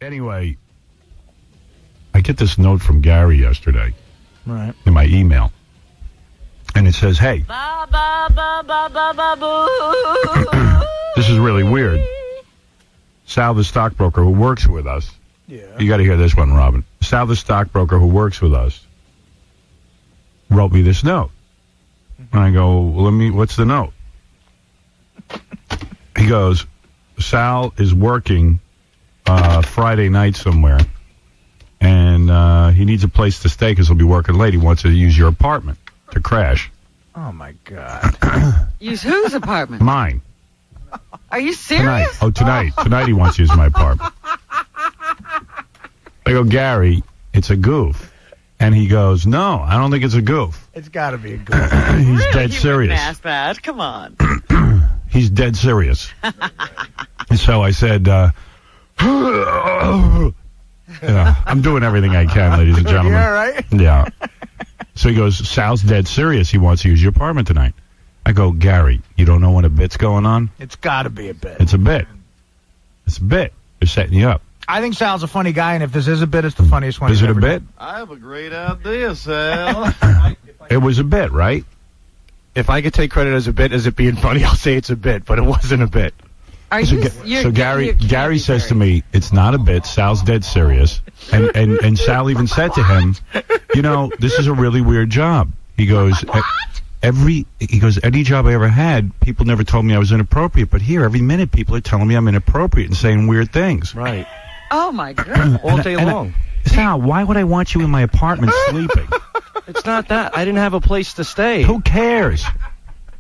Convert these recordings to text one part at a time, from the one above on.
Anyway, I get this note from Gary yesterday. Right. In my email. And it says, hey. Ba, ba, ba, ba, ba, ba, boo. This is really weird. Sal, the stockbroker who works with us. Yeah. You got to hear this one, Robin. Sal, the stockbroker who works with us, wrote me this note. And I go, well, what's the note? He goes, Sal is working Friday night somewhere, and he needs a place to stay because he'll be working late. He wants to use your apartment to crash. Oh, my God. Use whose apartment? Mine. Are you serious? Tonight. Tonight he wants to use my apartment. I go, Gary, it's a goof. And he goes, no, I don't think it's a goof. It's got to be a goof. He's Really? dead You serious. wouldn't ask that. Come on. He's dead serious. And so I said, I'm doing everything I can, ladies and gentlemen. Yeah, right? Yeah. So he goes, Sal's dead serious. He wants to use your apartment tonight. I go, Gary, you don't know when a bit's going on? It's got to be a bit. It's a bit. It's a bit. They're setting you up. I think Sal's a funny guy, and if this is a bit, it's the funniest one. Is it a bit? I have a great idea, Sal. It was a bit, right? If I could take credit as a bit, as it being funny, I'll say it's a bit, but it wasn't a bit. Are So, you? so Gary says to me, it's not a bit. Sal's dead serious. And Sal even said to him, you know, this is a really weird job. He goes, any job I ever had, people never told me I was inappropriate. But here, every minute, people are telling me I'm inappropriate and saying weird things. Right. Oh, my God. All day long. Sal, why would I want you in my apartment sleeping? It's not that. I didn't have a place to stay. Who cares?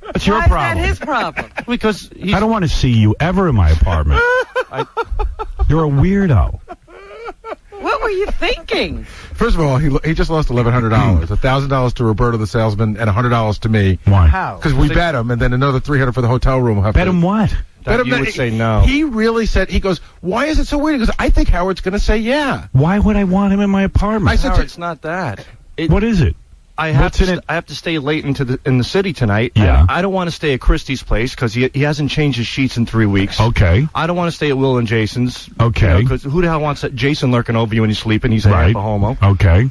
That's your Why problem. is that his problem? Because I don't want to see you ever in my apartment. You're a weirdo. What were you thinking? First of all, he just lost $1,100. $1,000 to Roberto the salesman and $100 to me. Why? How? Because we bet him, and then another $300 for the hotel room. We'll have Bet to, him what? bet him you that would say no. He really said, he goes, why is it so weird? He goes, I think Howard's going to say yeah. Why would I want him in my apartment? I said Howard, it's not that. What is it? I have What's in it? I have to stay late in the city tonight. Yeah. And I don't want to stay at Christie's place because he hasn't changed his sheets in 3 weeks. Okay. I don't want to stay at Will and Jason's. Okay. Because who the hell wants Jason lurking over you when he's sleeping? He's a half a homo. Okay.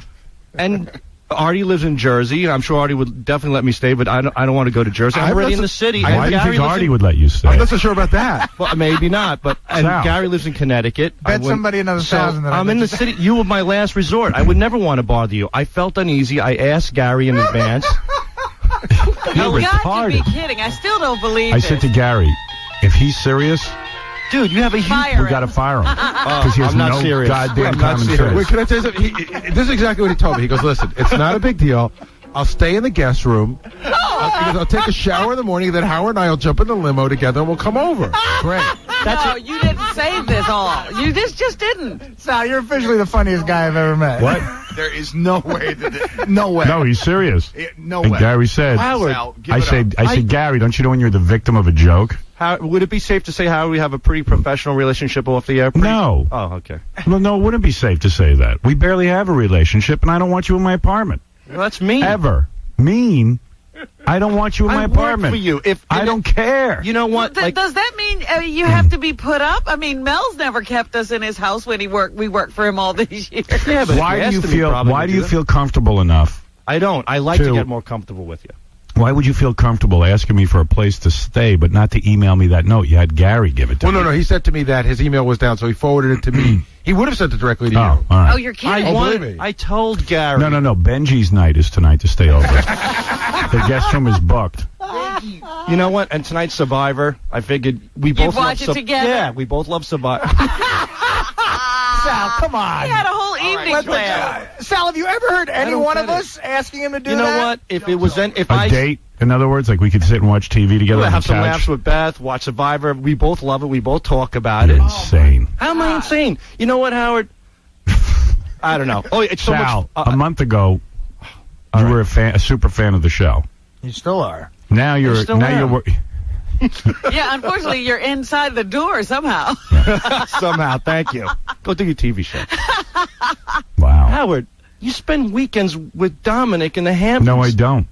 And Artie lives in Jersey. I'm sure Artie would definitely let me stay, but I don't want to go to Jersey. I'm I'm already not in the city. and Why do you Gary think lives Artie in- would let you stay? I'm not so sure about that. Well, maybe not, but Sal. Gary lives in Connecticut. Bet somebody another $1,000 that I I'm in the bet city. You were my last resort. I would never want to bother you. I felt uneasy. I asked Gary in advance. You're You got to be retarded. kidding. I still don't believe I it. said to Gary, if he's serious, Dude, you have a huge... Fire we got to him. fire him. Because he has I'm not no serious. goddamn I'm not common serious. sense. Wait, can I tell you something? This is exactly what he told me. He goes, listen, it's not a big deal. I'll stay in the guest room. I'll take a shower in the morning, then Howard and I will jump in the limo together and we'll come over. Great. No, you didn't say this all. You just didn't. Sal, you're officially the funniest guy I've ever met. What? There is no way that no way. No, he's serious. No And way. Gary said, Howard, Sal, give I it said, up. I said, Gary, don't you know when you're the victim of a joke? Would it be safe to say how we have a pretty professional relationship off the air? No. Oh, okay. No, it wouldn't be safe to say that. We barely have a relationship, and I don't want you in my apartment. Well, that's mean. Ever. Mean? I don't want you in my I apartment. work for you. I don't care. You know what? Does that mean you have to be put up? I mean, Mel's never kept us in his house when we worked for him all these years. Yeah, but Why if do you asked him, he feel? probably Why would do you that. feel comfortable enough? I don't. I like to to- get more comfortable with you. Why would you feel comfortable asking me for a place to stay, but not to email me that note? You had Gary give it to Well, me. no, he said to me that his email was down, so he forwarded it to me. He would have sent it directly to Oh, you. all right. Oh, you're kidding. believe me. I told Gary. No. Benji's night is tonight to stay over. The guest room is booked. You know what? And tonight's Survivor, I figured we both watch love it together? Yeah, we both love Survivor. Sal, come on. He had a whole evening planned. Sal, have you ever heard any don't one of get it. us asking him to do You that? know what? If it was if A I date, in other words, like we could sit and watch TV together on the have some laughs couch. with Beth, watch Survivor, we both love it. We both talk about You're it. insane. How am I insane? You know what, Howard? I don't know. Oh, it's so Sal, much. a month ago, you were a super fan of the show. You still are. Now you're still now am. you're. Yeah, unfortunately, you're inside the door somehow. Somehow, thank you. Go do your TV show. Wow. Howard, you spend weekends with Dominic in the Hamptons. No, I don't.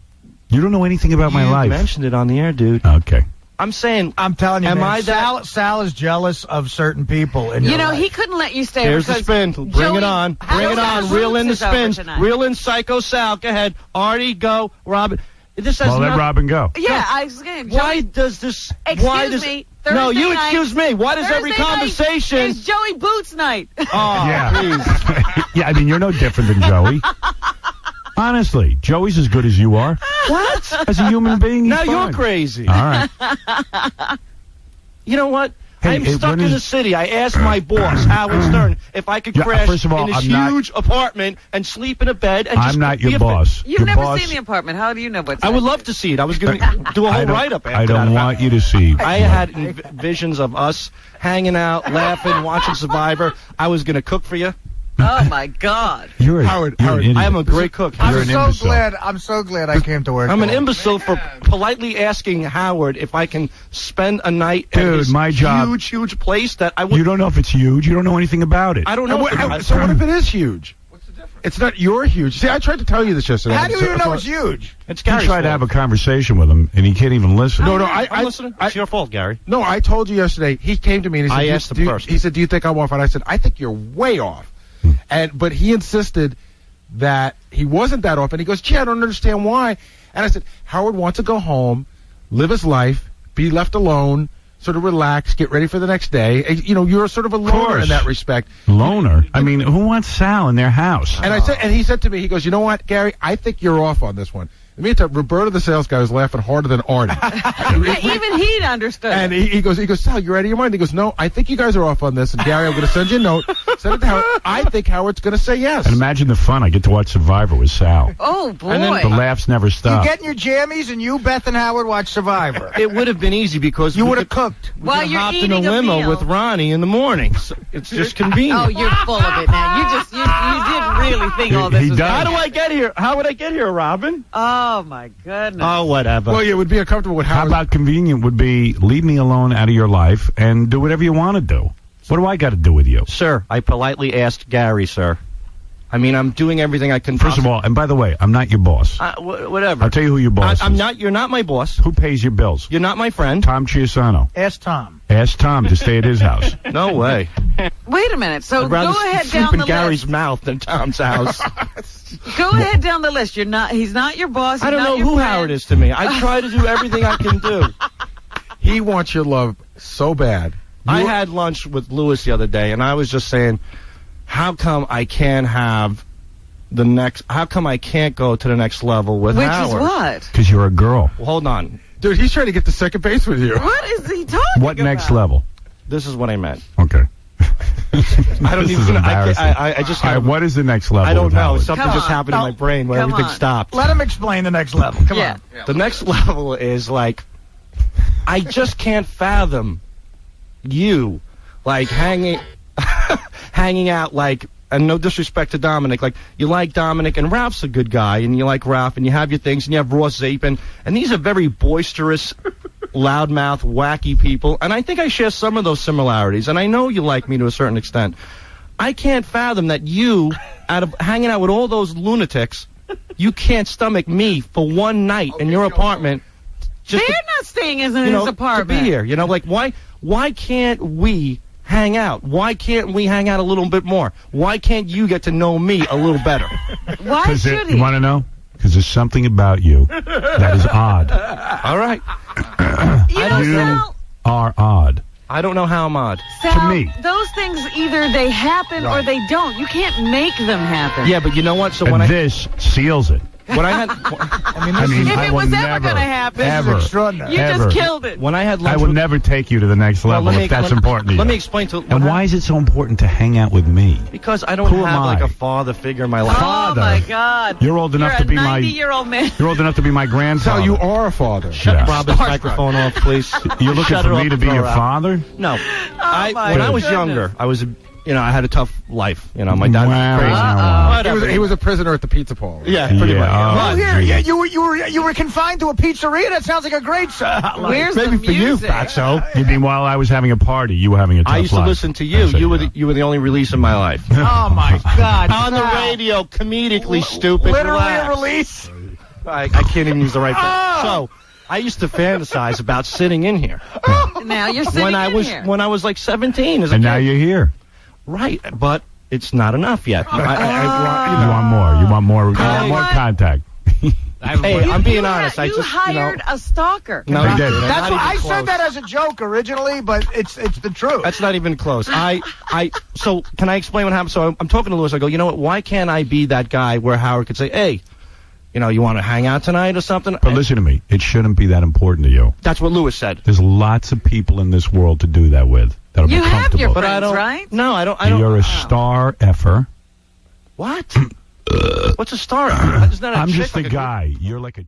You don't know anything about my You life. mentioned it on the air, dude. Okay. I'm saying, I'm telling you, am man, I that? Sal is jealous of certain people. In your life. He couldn't let you stay. Here's the because spin. Bring Joey- it on. Bring it on. Reel in the spins. Reel in Psycho Sal. Go ahead. Artie, go. Robin. This has Well, let nothing. Robin go. Yeah, I was going. Why does this? Excuse why does, me. No, Thursday you night- excuse me. Why does every Thursday night conversation? is Joey Boots night. Oh, Yeah. please. Yeah, I mean, you're no different than Joey. Honestly, Joey's as good as you are. What? As a human being, he's Now you're fine. crazy. All right. You know what? Hey, I'm stuck when in is- the city. I asked my boss, Howard Stern, if I could Yeah, crash first of all, in his I'm not- huge apartment and sleep in a bed and just I'm not be your a boss. You've Your never boss, seen the apartment. How do you know what's I would in it? love to see it. I was going to do a whole write-up after I don't that. want you to see. I had visions of us hanging out, laughing, watching Survivor. I was going to cook for you. Oh my God. You're a, Howard, you're an idiot. I am a great cook. You're an imbecile. I'm so glad I came to work. I'm an for him. imbecile for politely asking Howard if I can spend a night at Dude, his my job- huge place that I would. You don't know if it's huge. You don't know anything about it. I don't know. So what if it is huge? What's the difference? It's not your huge. See, I tried to tell you this yesterday. How do you So- even know so- it's huge? It's You Gary's tried to fault. have a conversation with him, and he can't even listen. No, I'm listening. It's your fault, Gary. No, I told you yesterday. He came to me and he said, I "Do- asked him do- first. He said, "Do you think I'm off?" And I said, "I think you're way off." But he insisted that he wasn't that off. And he goes, "Gee, I don't understand why." And I said, "Howard wants to go home, live his life, be left alone, sort of relax, get ready for the next day. You know, you're sort of a loner course. in that respect." Loner? I mean, who wants Sal in their house? And I said, and he said to me, he goes, "You know what, Gary? I think you're off on this one." I mean, Roberto, the sales guy, was laughing harder than Artie. Yeah, even he understood. And he goes, Sal, you're out of your mind. He goes, "No, I think you guys are off on this. And Gary, I'm going to send you a note. Send it to Howard. I think Howard's going to say yes." And imagine the fun. I get to watch Survivor with Sal. Oh boy. And then The laughs never You stop. get in your jammies and you, Beth, and Howard watch Survivor. It would have been easy because You we would have could- cooked. we While could you're hop in a eating a limo meal. with Ronnie in the morning. So it's just convenient. Oh, you're full of it now. You didn't really think all this He was does. How do I get here? How would I get here, Robin? Oh my goodness. Oh, whatever. Well, it would be uncomfortable with How Howard. about convenient would be leave me alone out of your life and do whatever you want to do. What do I got to do with you? Sir, I politely asked Gary, sir. I mean, I'm doing everything I can. First of all, and by the way, I'm not your boss. Whatever. I'll tell you who your boss I'm is. not. You're not my boss. Who pays your bills? You're not my friend. Tom Chiusano. Ask Tom. Ask Tom to stay at his house. No way. Wait a minute. So I'd rather go ahead sleep down in the Gary's list. mouth than Tom's house. Go ahead down the list. You're not. He's not your boss. I he's don't not know your who friend. Howard is to me. I try to do everything I can do. He wants your love so bad. I had lunch with Lewis the other day, and I was just saying, how come I can't have the next? How come I can't go to the next level with Which Howard? is what? Because you're a girl. Well, hold on. Dude, he's trying to get to second base with you. What is he talking What next about? level? This is what I meant. Okay. I don't This even. is embarrassing. I just. All right, what is the next level? I don't with know. Howard? Something Come just on. happened in my brain where Come everything on. stopped. Let him explain the next level. Come Yeah. on. The next level is like, I just can't fathom you, like hanging out like. And no disrespect to Dominic, like you like Dominic and Ralph's a good guy, and you like Ralph, and you have your things, and you have Ross Zapin, and these are very boisterous, loudmouth, wacky people, and I think I share some of those similarities, and I know you like me to a certain extent. I can't fathom that you, out of hanging out with all those lunatics, you can't stomach me for one night in your apartment. Just They're to, not staying in you his know, apartment. to be here. You know, like why can't we hang out? Why can't we hang out a little bit more? Why can't you get to know me a little better? Why should he? You want to know? Because there's something about you that is odd. All right. You know, You Sal, are odd. I don't know how I'm odd. Sal, me. those things either they happen or they don't. You can't make them happen. Yeah, but you know what? So And when this seals it. I had I mean, If I it will was ever never, going to happen, ever, extraordinary. you ever. just killed it. when I had I lunch will with, never take you to the next level if that's important to you. Let me explain to And why is it so important to hang out with me? because I don't Who am have like I? a father figure in my life. Oh Father. my God! You're old enough You're to be a my. 90-year-old man. You're old enough to be my grandfather. So you are a father. Shut Yeah. Robin's microphone off, please. You're looking Shut it for off me to and be throw your her out. father? No. my When I was goodness. younger, I was, I had a tough life. You know, my dad Wow. was crazy. Uh-oh. Whatever. He was a prisoner at the pizza parlor. Yeah, pretty Yeah, much. oh, Oh, here, geez. yeah, you were confined to a pizzeria. That sounds like a great. Where's Maybe the for you, music? Fatso. You mean while I was having a party, you were having a tough I used to life? listen to you. That's it, You were yeah. you were the only release in my life. Oh my God! On the Sal. radio, comedically stupid. Literally Relax. a release. I can't even use the right thing. So, I used to fantasize about sitting in here Now you're sitting when I in was here. when I was like 17. As a And kid. now you're here. Right, but it's not enough yet. You want more. You want more. You want more what? contact. Hey, I'm being You honest. You hired a stalker. No, They not- did. not That's what even I close. said that as a joke originally, but it's the truth. That's not even close. So can I explain what happened? So I'm talking to Lewis. I go, you know what? Why can't I be that guy where Howard could say, hey, you want to hang out tonight or something? But listen to me. It shouldn't be that important to you. That's what Lewis said. There's lots of people in this world to do that with. That'll You be have comfortable. your But I friends, don't. right? No, I don't. You're a star effer. What? What's a star? Isn't that a I'm chick just a like guy. You're like a.